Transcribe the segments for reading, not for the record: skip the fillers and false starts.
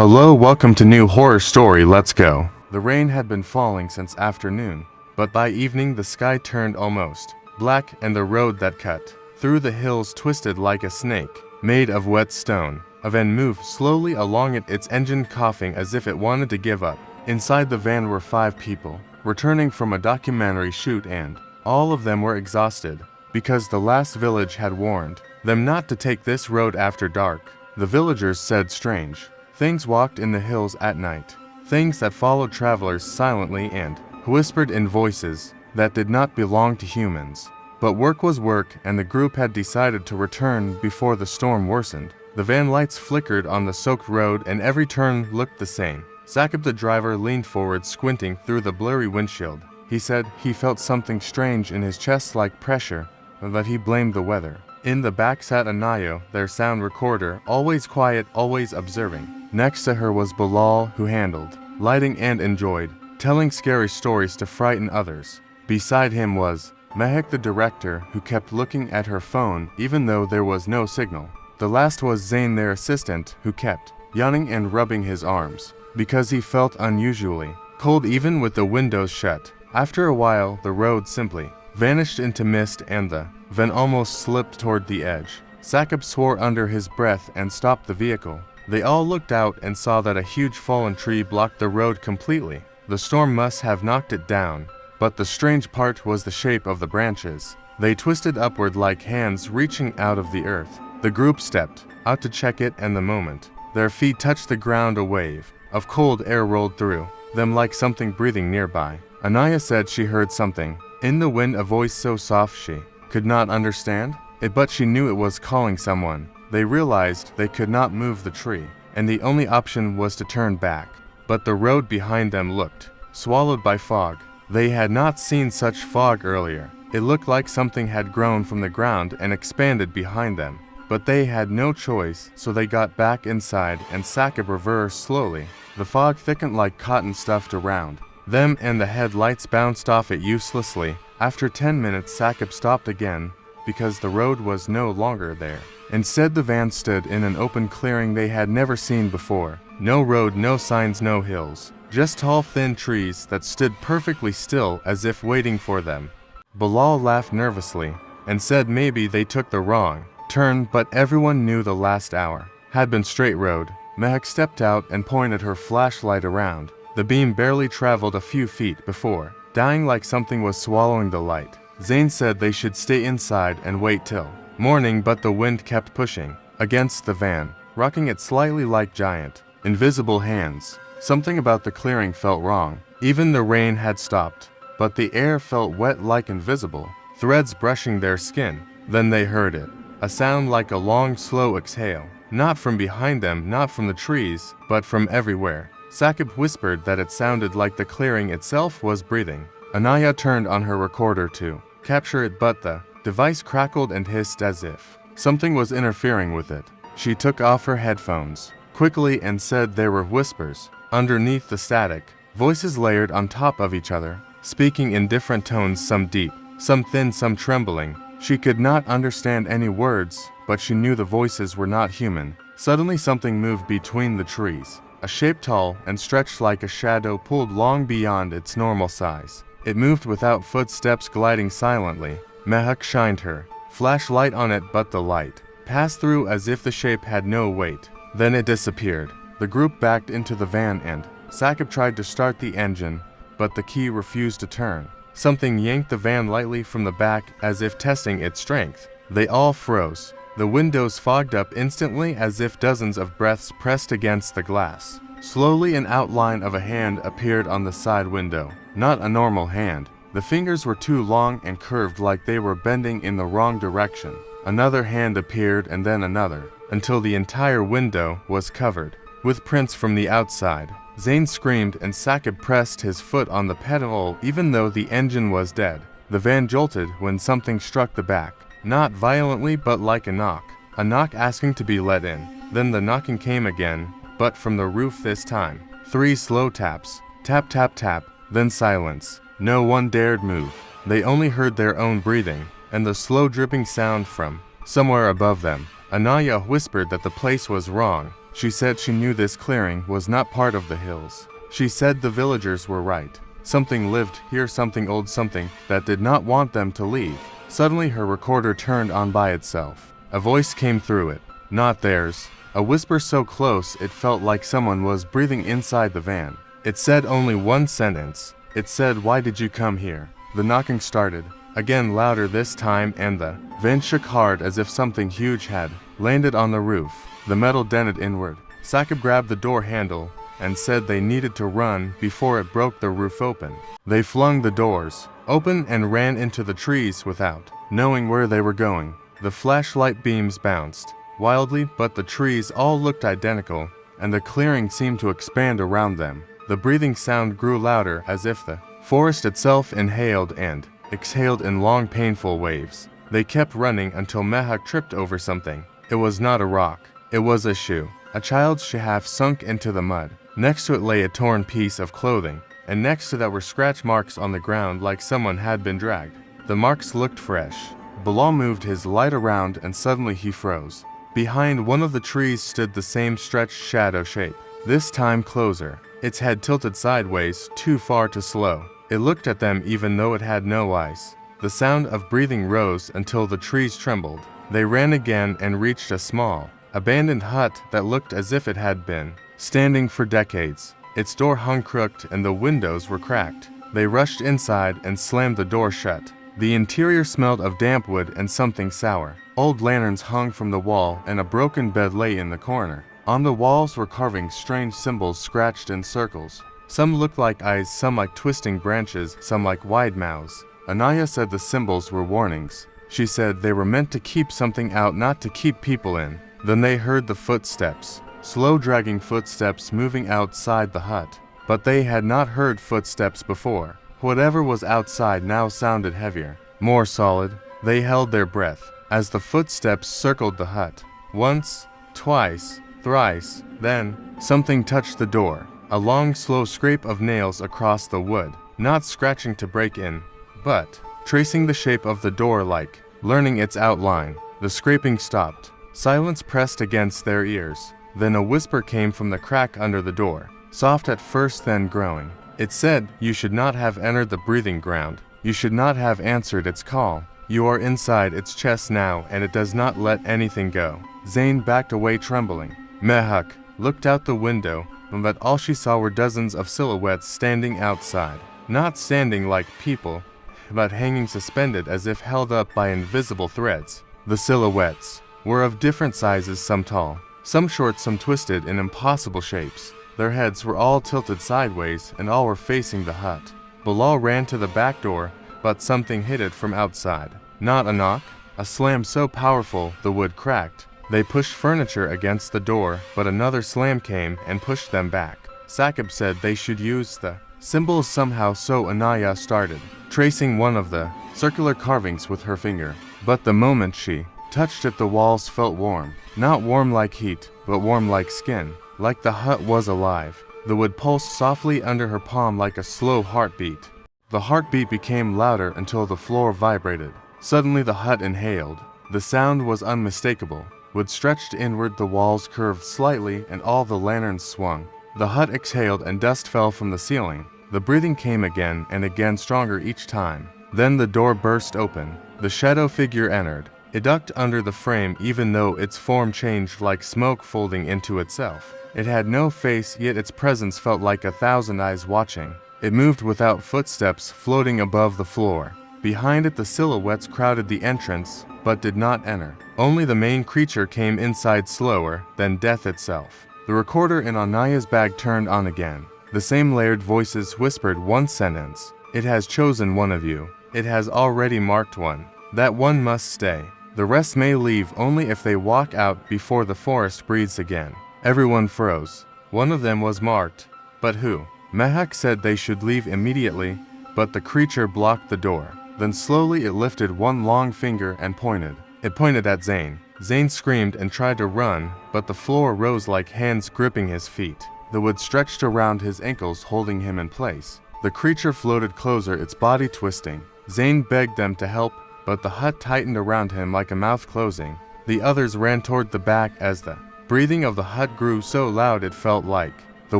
Hello, welcome to new horror story, let's go. The rain had been falling since afternoon, but by evening the sky turned almost black and the road that cut through the hills twisted like a snake, made of wet stone. A van moved slowly along it, its engine coughing as if it wanted to give up. Inside the van were 5 people, returning from a documentary shoot, and all of them were exhausted, because the last village had warned them not to take this road after dark. The villagers said strange things, walked in the hills at night, things that followed travelers silently and whispered in voices that did not belong to humans. But work was work, and the group had decided to return before the storm worsened. The van lights flickered on the soaked road, and every turn looked the same. Sakib, the driver, leaned forward, squinting through the blurry windshield. He said he felt something strange in his chest, like pressure, and that he blamed the weather. In the back sat Anayo, their sound recorder, always quiet, always observing. Next to her was Bilal, who handled lighting and enjoyed telling scary stories to frighten others. Beside him was Mehek, the director, who kept looking at her phone even though there was no signal. The last was Zain, their assistant, who kept yawning and rubbing his arms because he felt unusually cold even with the windows shut. After a while, the road simply vanished into mist and the van almost slipped toward the edge. Sakib swore under his breath and stopped the vehicle. They all looked out and saw that a huge fallen tree blocked the road completely. The storm must have knocked it down, but the strange part was the shape of the branches. They twisted upward like hands reaching out of the earth. The group stepped out to check it, and the moment their feet touched the ground, a wave of cold air rolled through them like something breathing nearby. Anaya said she heard something in the wind, a voice so soft she could not understand it, but she knew it was calling someone. They realized they could not move the tree, and the only option was to turn back. But the road behind them looked swallowed by fog. They had not seen such fog earlier. It looked like something had grown from the ground and expanded behind them. But they had no choice, so they got back inside, and Sakib reversed slowly. The fog thickened like cotton stuffed around them, and the headlights bounced off it uselessly. After 10 minutes, Sakib stopped again because the road was no longer there. Instead, the van stood in an open clearing they had never seen before. No road, no signs, no hills. Just tall, thin trees that stood perfectly still as if waiting for them. Bilal laughed nervously and said maybe they took the wrong turn, but everyone knew the last hour had been straight road. Mehek stepped out and pointed her flashlight around. The beam barely traveled a few feet before dying like something was swallowing the light. Zain said they should stay inside and wait till morning, but the wind kept pushing against the van, rocking it slightly like giant, invisible hands. Something about the clearing felt wrong. Even the rain had stopped, but the air felt wet, like invisible threads brushing their skin. Then they heard it, a sound like a long, slow exhale. Not from behind them, not from the trees, but from everywhere. Sakib whispered that it sounded like the clearing itself was breathing. Anaya turned on her recorder to capture it, but the device crackled and hissed as if something was interfering with it. She took off her headphones quickly and said there were whispers underneath the static, voices layered on top of each other, speaking in different tones, some deep, some thin, some trembling. She could not understand any words, but she knew the voices were not human. Suddenly something moved between the trees, a shape tall and stretched like a shadow pulled long beyond its normal size. It moved without footsteps, gliding silently. Mehek shined her flashlight on it, but the light passed through as if the shape had no weight. Then it disappeared. The group backed into the van, and Sakib tried to start the engine, but the key refused to turn. Something yanked the van lightly from the back as if testing its strength. They all froze. The windows fogged up instantly as if dozens of breaths pressed against the glass. Slowly, an outline of a hand appeared on the side window. Not a normal hand. The fingers were too long and curved, like they were bending in the wrong direction. Another hand appeared, and then another, until the entire window was covered with prints from the outside. Zain screamed, and Sakib pressed his foot on the pedal even though the engine was dead. The van jolted when something struck the back. Not violently, but like a knock asking to be let in. Then the knocking came again, but from the roof this time. 3 slow taps. Tap, tap, tap. Then silence. No one dared move. They only heard their own breathing and the slow dripping sound from somewhere above them. Anaya whispered that the place was wrong. She said she knew this clearing was not part of the hills. She said the villagers were right. Something lived here, something old, something that did not want them to leave. Suddenly her recorder turned on by itself. A voice came through it. Not theirs. A whisper so close it felt like someone was breathing inside the van. It said only one sentence. It said, "Why did you come here?" The knocking started. Again louder this time, and the van shook hard as if something huge had landed on the roof. The metal dented inward. Sakib grabbed the door handle and said they needed to run before it broke the roof open. They flung the doors open and ran into the trees without knowing where they were going. The flashlight beams bounced wildly, but the trees all looked identical, and the clearing seemed to expand around them. The breathing sound grew louder as if the forest itself inhaled and exhaled in long, painful waves. They kept running until Mehak tripped over something. It was not a rock. It was a shoe. A child's shoe half sunk into the mud. Next to it lay a torn piece of clothing, and next to that were scratch marks on the ground like someone had been dragged. The marks looked fresh. Bilal moved his light around and suddenly he froze. Behind one of the trees stood the same stretched shadow shape, this time closer, its head tilted sideways, too far to slow. It looked at them even though it had no eyes. The sound of breathing rose until the trees trembled. They ran again and reached a small, abandoned hut that looked as if it had been standing for decades. Its door hung crooked and the windows were cracked. They rushed inside and slammed the door shut. The interior smelled of damp wood and something sour. Old lanterns hung from the wall and a broken bed lay in the corner. On the walls were carvings, strange symbols scratched in circles. Some looked like eyes, some like twisting branches, some like wide mouths. Anaya said the symbols were warnings. She said they were meant to keep something out, not to keep people in. Then they heard the footsteps, slow dragging footsteps moving outside the hut. But they had not heard footsteps before. Whatever was outside now sounded heavier, more solid. They held their breath as the footsteps circled the hut. Once, twice, thrice, then something touched the door. A long, slow scrape of nails across the wood, not scratching to break in, but tracing the shape of the door like learning its outline. The scraping stopped. Silence pressed against their ears. Then a whisper came from the crack under the door, soft at first then growing. It said, "You should not have entered the breathing ground. You should not have answered its call. You are inside its chest now and it does not let anything go." Zain backed away trembling. Mehak looked out the window, but all she saw were dozens of silhouettes standing outside. Not standing like people, but hanging suspended as if held up by invisible threads. The silhouettes were of different sizes, some tall, some short, some twisted in impossible shapes. Their heads were all tilted sideways and all were facing the hut. Bilal ran to the back door, but something hid it from outside. Not a knock, a slam so powerful the wood cracked. They pushed furniture against the door, but another slam came and pushed them back. Sakib said they should use the symbols somehow, so Anaya started tracing one of the circular carvings with her finger. But the moment she touched it, the walls felt warm. Not warm like heat, but warm like skin, like the hut was alive. The wood pulsed softly under her palm like a slow heartbeat. The heartbeat became louder until the floor vibrated. Suddenly the hut inhaled. The sound was unmistakable. Wood stretched inward, the walls curved slightly, and all the lanterns swung. The hut exhaled and dust fell from the ceiling. The breathing came again and again, stronger each time. Then the door burst open. The shadow figure entered. It ducked under the frame even though its form changed like smoke folding into itself. It had no face, yet its presence felt like 1,000 eyes watching. It moved without footsteps, floating above the floor. Behind it the silhouettes crowded the entrance, but did not enter. Only the main creature came inside slower than death itself. The recorder in Anaya's bag turned on again. The same layered voices whispered one sentence. "It has chosen one of you. It has already marked one. That one must stay. The rest may leave only if they walk out before the forest breathes again." Everyone froze. One of them was marked. But who? Mehak said they should leave immediately, but the creature blocked the door. Then slowly it lifted one long finger and pointed. It pointed at Zain. Zain screamed and tried to run, but the floor rose like hands gripping his feet. The wood stretched around his ankles, holding him in place. The creature floated closer, its body twisting. Zain begged them to help, but the hut tightened around him like a mouth closing. The others ran toward the back as the Breathing of the hut grew so loud it felt like the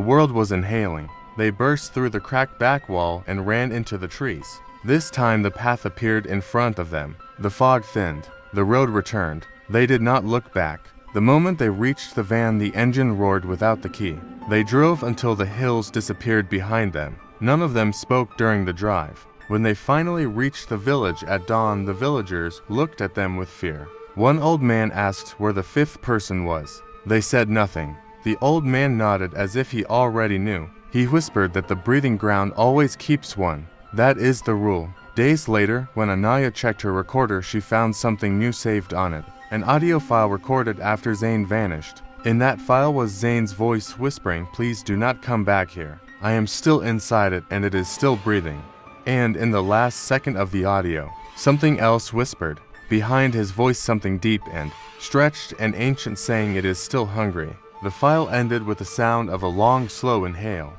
world was inhaling. They burst through the cracked back wall and ran into the trees. This time the path appeared in front of them. The fog thinned. The road returned. They did not look back. The moment they reached the van, the engine roared without the key. They drove until the hills disappeared behind them. None of them spoke during the drive. When they finally reached the village at dawn, the villagers looked at them with fear. One old man asked where the fifth person was. They said nothing. The old man nodded as if he already knew. He whispered that the breathing ground always keeps one. That is the rule. Days later, when Anaya checked her recorder, she found something new saved on it. An audio file recorded after Zane vanished. In that file was Zane's voice whispering, "Please do not come back here. I am still inside it and it is still breathing." And in the last second of the audio, something else whispered. Behind his voice something deep and stretched and ancient, saying it is still hungry. The file ended with the sound of a long, slow inhale.